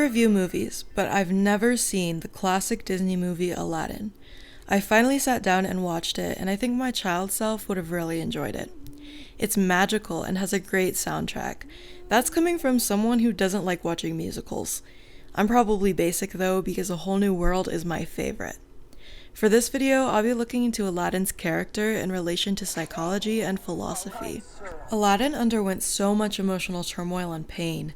review movies, but I've never seen the classic Disney movie Aladdin. I finally sat down and watched it, and I think my child self would have really enjoyed it. It's magical and has a great soundtrack. That's coming from someone who doesn't like watching musicals. I'm probably basic though, because A Whole New World is my favorite. For this video, I'll be looking into Aladdin's character in relation to psychology and philosophy. Aladdin underwent so much emotional turmoil and pain.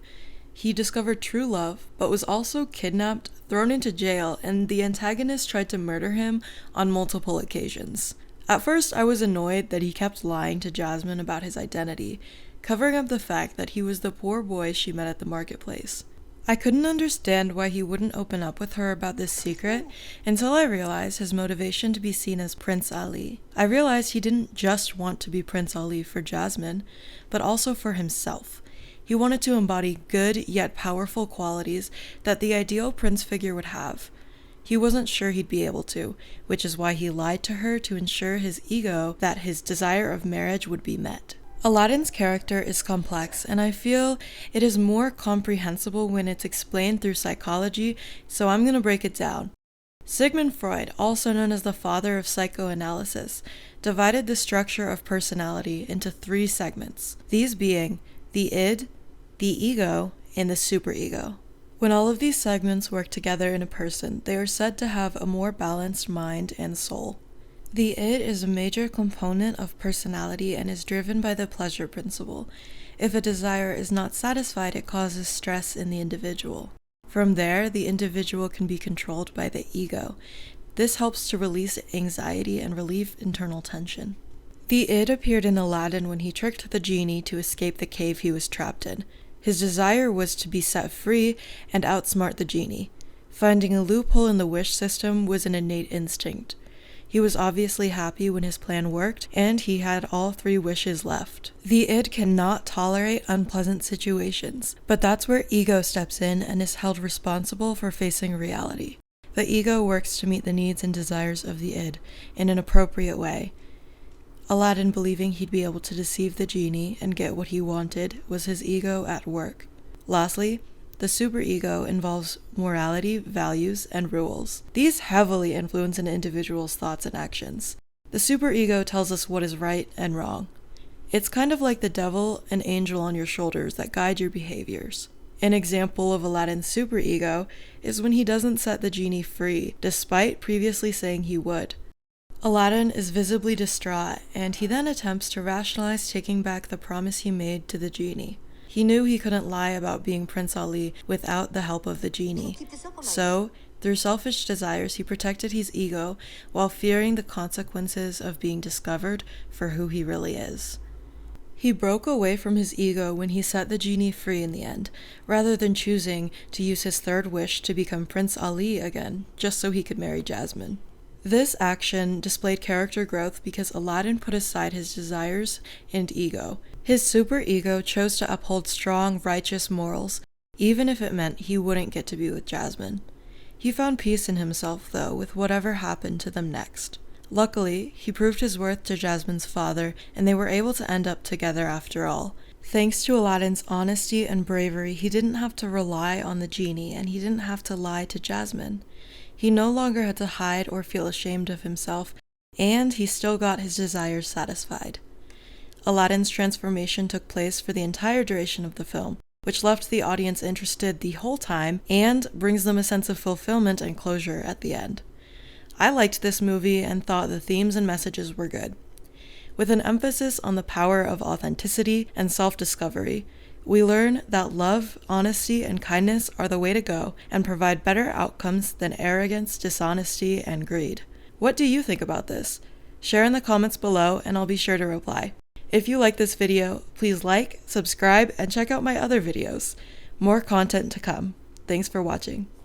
He discovered true love, but was also kidnapped, thrown into jail, and the antagonist tried to murder him on multiple occasions. At first, I was annoyed that he kept lying to Jasmine about his identity, covering up the fact that he was the poor boy she met at the marketplace. I couldn't understand why he wouldn't open up with her about this secret until I realized his motivation to be seen as Prince Ali. I realized he didn't just want to be Prince Ali for Jasmine, but also for himself. He wanted to embody good yet powerful qualities that the ideal prince figure would have. He wasn't sure he'd be able to, which is why he lied to her to ensure his ego that his desire of marriage would be met. Aladdin's character is complex, and I feel it is more comprehensible when it's explained through psychology, so I'm going to break it down. Sigmund Freud, also known as the father of psychoanalysis, divided the structure of personality into 3 segments, these being the id, the ego, and the superego. When all of these segments work together in a person, they are said to have a more balanced mind and soul. The id is a major component of personality and is driven by the pleasure principle. If a desire is not satisfied, it causes stress in the individual. From there, the individual can be controlled by the ego. This helps to release anxiety and relieve internal tension. The id appeared in Aladdin when he tricked the genie to escape the cave he was trapped in. His desire was to be set free and outsmart the genie. Finding a loophole in the wish system was an innate instinct. He was obviously happy when his plan worked, and he had all 3 wishes left. The id cannot tolerate unpleasant situations, but that's where ego steps in and is held responsible for facing reality. The ego works to meet the needs and desires of the id in an appropriate way. Aladdin, believing he'd be able to deceive the genie and get what he wanted, was his ego at work. Lastly, the superego involves morality, values, and rules. These heavily influence an individual's thoughts and actions. The superego tells us what is right and wrong. It's kind of like the devil and angel on your shoulders that guide your behaviors. An example of Aladdin's superego is when he doesn't set the genie free, despite previously saying he would. Aladdin is visibly distraught, and he then attempts to rationalize taking back the promise he made to the genie. He knew he couldn't lie about being Prince Ali without the help of the genie. So, through selfish desires, he protected his ego while fearing the consequences of being discovered for who he really is. He broke away from his ego when he set the genie free in the end, rather than choosing to use his 3rd wish to become Prince Ali again, just so he could marry Jasmine. This action displayed character growth because Aladdin put aside his desires and ego. His superego chose to uphold strong, righteous morals, even if it meant he wouldn't get to be with Jasmine. He found peace in himself, though, with whatever happened to them next. Luckily, he proved his worth to Jasmine's father, and they were able to end up together after all. Thanks to Aladdin's honesty and bravery, he didn't have to rely on the genie, and he didn't have to lie to Jasmine. He no longer had to hide or feel ashamed of himself, and he still got his desires satisfied. Aladdin's transformation took place for the entire duration of the film, which left the audience interested the whole time and brings them a sense of fulfillment and closure at the end. I liked this movie and thought the themes and messages were good. With an emphasis on the power of authenticity and self-discovery, we learn that love, honesty, and kindness are the way to go and provide better outcomes than arrogance, dishonesty, and greed. What do you think about this? Share in the comments below and I'll be sure to reply. If you like this video, please like, subscribe, and check out my other videos. More content to come. Thanks for watching.